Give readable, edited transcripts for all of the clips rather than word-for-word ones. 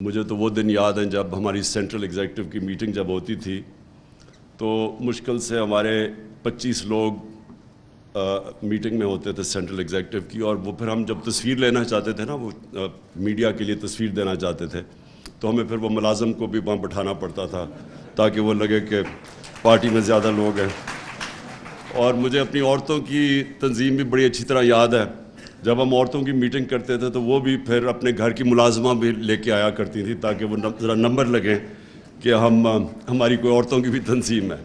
مجھے تو وہ دن یاد ہیں جب ہماری سینٹرل ایگزیکٹو کی میٹنگ جب ہوتی تھی تو مشکل سے ہمارے 25 لوگ میٹنگ میں ہوتے تھے سینٹرل ایگزیکٹو کی، اور وہ پھر ہم جب تصویر لینا چاہتے تھے نا، وہ میڈیا کے لیے تصویر دینا چاہتے تھے تو ہمیں پھر وہ ملازم کو بھی وہاں بٹھانا پڑتا تھا تاکہ وہ لگے کہ پارٹی میں زیادہ لوگ ہیں۔ اور مجھے اپنی عورتوں کی تنظیم بھی بڑی اچھی طرح یاد ہے، جب ہم عورتوں کی میٹنگ کرتے تھے تو وہ بھی پھر اپنے گھر کی ملازمہ بھی لے کے آیا کرتی تھی تاکہ وہ ذرا نمبر لگیں کہ ہماری کوئی عورتوں کی بھی تنظیم ہے۔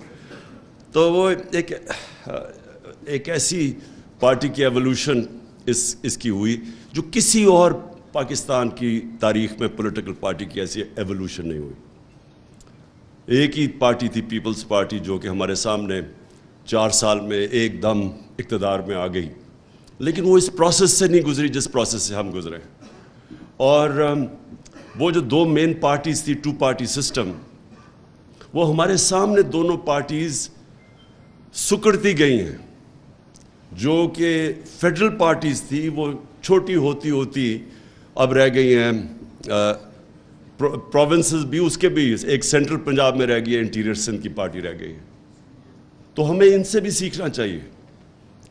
تو وہ ایک ایسی پارٹی کی ایولوشن اس کی ہوئی جو کسی اور پاکستان کی تاریخ میں پولیٹیکل پارٹی کی ایسی ایولوشن نہیں ہوئی۔ ایک ہی پارٹی تھی، پیپلز پارٹی، جو کہ ہمارے سامنے 4 سال میں ایک دم اقتدار میں آ گئی، لیکن وہ اس پروسیس سے نہیں گزری جس پروسیس سے ہم گزرے۔ اور وہ جو 2 مین پارٹیز تھی، 2 پارٹی سسٹم، وہ ہمارے سامنے دونوں پارٹیز سکڑتی گئی ہیں۔ جو کہ فیڈرل پارٹیز تھی وہ چھوٹی ہوتی ہوتی اب رہ گئی ہیں، پروونسز بھی، اس کے بھی ایک سینٹرل پنجاب میں رہ گئی ہے، انٹیریئر سندھ کی پارٹی رہ گئی ہے۔ تو ہمیں ان سے بھی سیکھنا چاہیے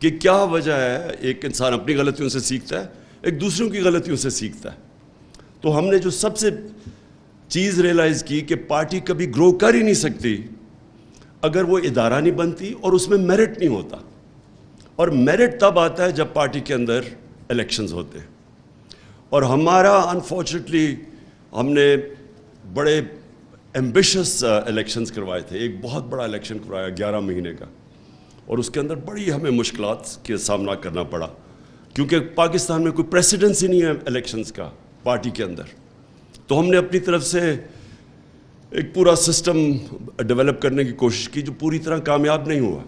کہ کیا وجہ ہے۔ ایک انسان اپنی غلطیوں سے سیکھتا ہے، ایک دوسروں کی غلطیوں سے سیکھتا ہے۔ تو ہم نے جو سب سے چیز ریئلائز کی کہ پارٹی کبھی گرو کر ہی نہیں سکتی اگر وہ ادارہ نہیں بنتی اور اس میں میرٹ نہیں ہوتا، اور میرٹ تب آتا ہے جب پارٹی کے اندر الیکشنز ہوتے ہیں۔ اور ہمارا انفارچونیٹلی ہم نے بڑے ایمبیشس الیکشنز کروائے تھے۔ ایک بہت بڑا الیکشن کروایا 11 مہینے کا، اور اس کے اندر بڑی ہمیں مشکلات کے سامنا کرنا پڑا، کیونکہ پاکستان میں کوئی پریسیڈنس ہی نہیں ہے الیکشنز کا پارٹی کے اندر۔ تو ہم نے اپنی طرف سے ایک پورا سسٹم ڈیولپ کرنے کی کوشش کی جو پوری طرح کامیاب نہیں ہوا۔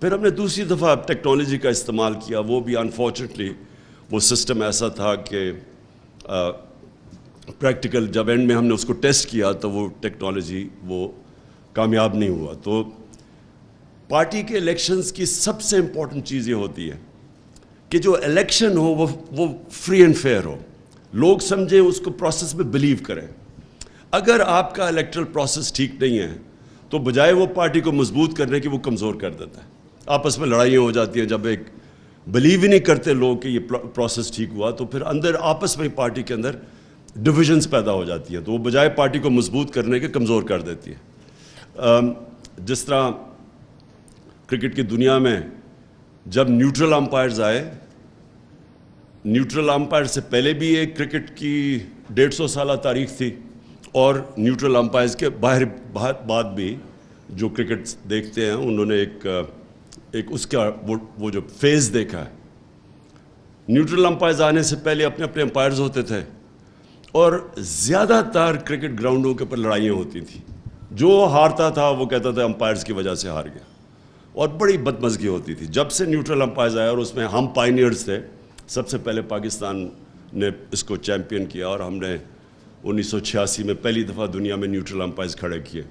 پھر ہم نے دوسری دفعہ ٹیکنالوجی کا استعمال کیا، وہ بھی انفارچونیٹلی وہ سسٹم ایسا تھا کہ پریکٹیکل جب اینڈ میں ہم نے اس کو ٹیسٹ کیا تو وہ ٹیکنالوجی وہ کامیاب نہیں ہوا۔ تو پارٹی کے الیکشنز کی سب سے امپورٹنٹ چیز یہ ہوتی ہے کہ جو الیکشن ہو وہ فری اینڈ فیئر ہو، لوگ سمجھیں، اس کو پروسیس میں بلیو کریں۔ اگر آپ کا الیکٹرل پروسیس ٹھیک نہیں ہے تو بجائے وہ پارٹی کو مضبوط کرنے کی وہ کمزور کر دیتا ہے۔ آپس میں لڑائیاں ہو جاتی ہیں، جب ایک بلیو ہی نہیں کرتے لوگ کہ یہ پروسیس ٹھیک ہوا تو پھر اندر آپس میں پارٹی کے اندر ڈویژنز پیدا ہو جاتی ہیں، تو وہ بجائے پارٹی کو مضبوط کرنے کے کمزور کر دیتی ہے۔ جس طرح کرکٹ کی دنیا میں جب نیوٹرل امپائرز آئے، نیوٹرل امپائر سے پہلے بھی ایک کرکٹ کی 150 سالہ تاریخ تھی، اور نیوٹرل امپائرز کے باہر بعد بھی جو کرکٹ دیکھتے ہیں انہوں نے ایک اس کا وہ جو فیز دیکھا ہے۔ نیوٹرل امپائرز آنے سے پہلے اپنے اپنے امپائرز ہوتے تھے، اور زیادہ تر کرکٹ گراؤنڈوں کے اوپر لڑائیاں ہوتی تھیں۔ جو ہارتا تھا وہ کہتا تھا امپائرز کی وجہ سے ہار گیا، اور بڑی بدمزگی ہوتی تھی۔ جب سے نیوٹرل امپائرز آئے، اور اس میں ہم پائنیئرز تھے، سب سے پہلے پاکستان نے اس کو چیمپئن کیا، اور ہم نے 1986 میں پہلی دفعہ دنیا میں نیوٹرل امپائرز کھڑے کیے۔